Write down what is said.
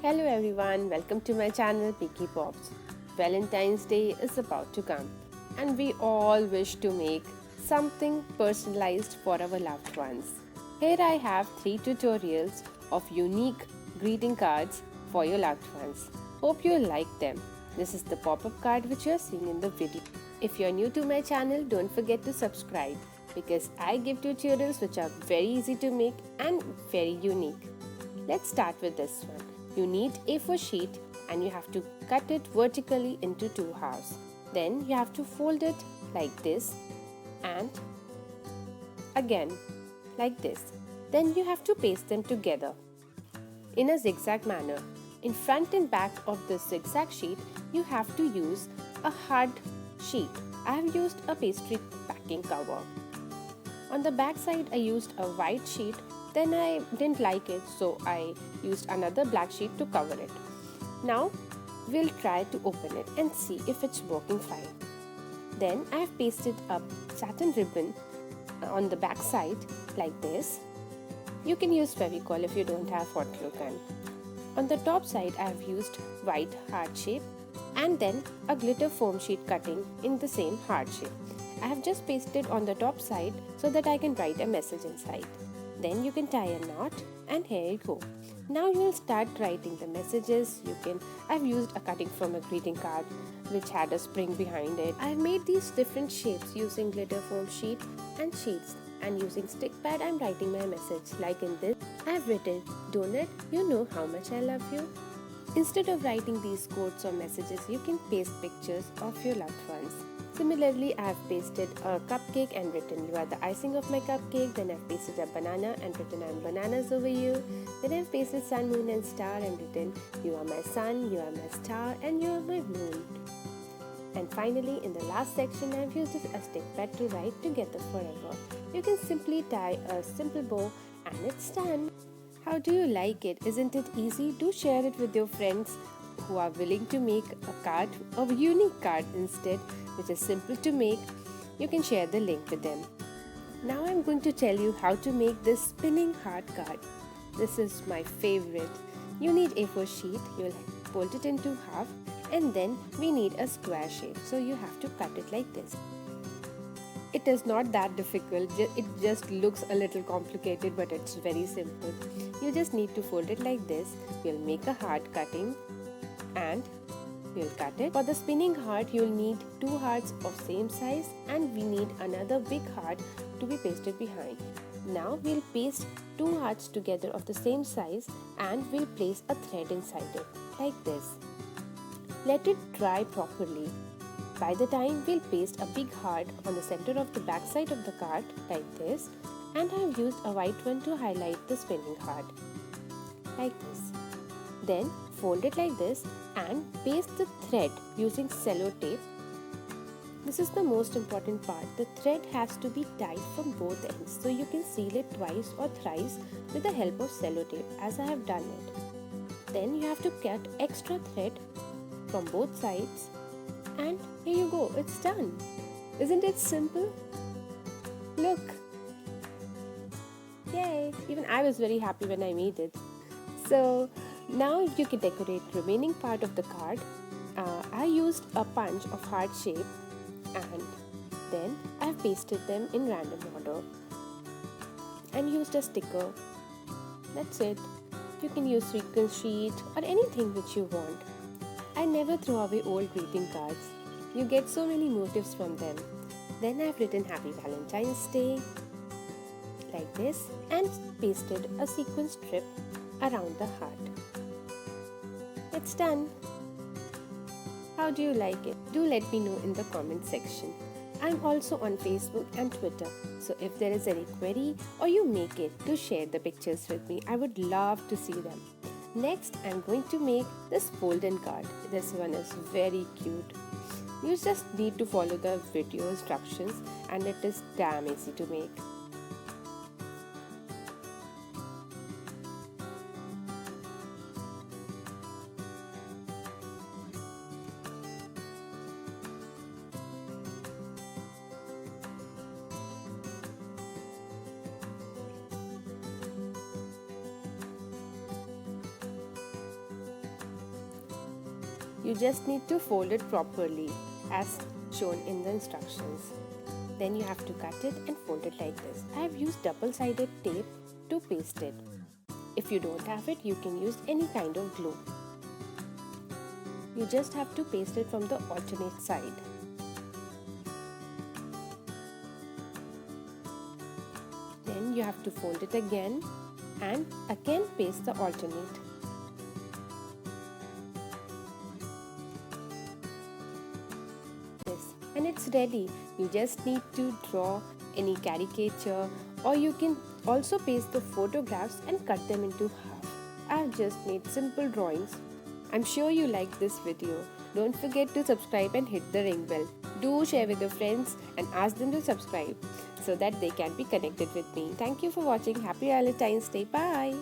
Hello everyone, welcome to my channel Peaky Pops. Valentine's Day is about to come and we all wish to make something personalized for our loved ones. Here I have 3 tutorials of unique greeting cards for your loved ones. Hope you like them. This is the pop-up card which you are seeing in the video. If you are new to my channel, don't forget to subscribe because I give tutorials which are very easy to make and very unique. Let's start with this one. You need A4 sheet and you have to cut it vertically into 2 halves. Then you have to fold it like this and again like this. Then you have to paste them together in a zigzag manner. In front and back of the zigzag sheet, you have to use a hard sheet. I have used a pastry packing cover. On the back side, I used a white sheet. Then I didn't like it, so I used another black sheet to cover it. Now we'll try to open it and see if it's working fine. Then I have pasted a satin ribbon on the back side like this. You can use Fevicol if you don't have hot glue gun. On the top side, I have used white heart shape and then a glitter foam sheet cutting in the same heart shape. I have just pasted on the top side so that I can write a message inside. Then you can tie a knot and here you go. Now you will start writing the messages. I've used a cutting from a greeting card which had a spring behind it. I've made these different shapes using glitter foam sheet and sheets, and using stick pad I'm writing my message. Like in this, I've written, "Donut, you know how much I love you." Instead of writing these quotes or messages, you can paste pictures of your loved ones. Similarly, I have pasted a cupcake and written, "You are the icing of my cupcake." Then I've pasted a banana and written, "I'm bananas over you." Then I've pasted sun, moon and star and written, "You are my sun, you are my star and you are my moon." And finally, in the last section, I've used a stick pad to write "Together forever." You can simply tie a simple bow and it's done. How do you like it? Isn't it easy? Do share it with your friends who are willing to make a card, a unique card instead, which is simple to make. You can share the link with them. Now I'm going to tell you how to make this spinning heart card. This is my favorite. You need A4 sheet, you'll fold it into half, and then we need a square shape. So you have to cut it like this. It is not that difficult, it just looks a little complicated, but it's very simple. You just need to fold it like this. You'll make a heart cutting and we'll cut it. For the spinning heart, you'll need 2 hearts of same size and we need another big heart to be pasted behind. Now we'll paste 2 hearts together of the same size and we'll place a thread inside it like this. Let it dry properly. By the time, we'll paste a big heart on the center of the back side of the card like this, and I've used a white one to highlight the spinning heart like this. Then fold it like this and paste the thread using cello tape. This is the most important part. The thread has to be tied from both ends, so you can seal it twice or thrice with the help of cello tape, as I have done it. Then you have to cut extra thread from both sides. And here you go, it's done. Isn't it simple? Look. Yay! Even I was very happy when I made it. So now you can decorate the remaining part of the card. I used a punch of heart shape and then I've pasted them in random order and used a sticker. That's it. You can use sequin sheet or anything which you want. I never throw away old greeting cards. You get so many motifs from them. Then I've written Happy Valentine's Day like this and pasted a sequin strip around the heart. It's done. How do you like it? Do let me know in the comment section. I'm also on Facebook and Twitter. So if there is any query or you make it, do share the pictures with me. I would love to see them. Next, I'm going to make this fold-in card. This one is very cute. You just need to follow the video instructions and it is damn easy to make. You just need to fold it properly as shown in the instructions. Then you have to cut it and fold it like this. I have used double-sided tape to paste it. If you don't have it, you can use any kind of glue. You just have to paste it from the alternate side. Then you have to fold it again and again paste the alternate. And it's ready. You just need to draw any caricature, or you can also paste the photographs and cut them into half. I've just made simple drawings. I'm sure you liked this video. Don't forget to subscribe and hit the ring bell. Do share with your friends and ask them to subscribe so that they can be connected with me. Thank you for watching. Happy Valentine's Day. Bye.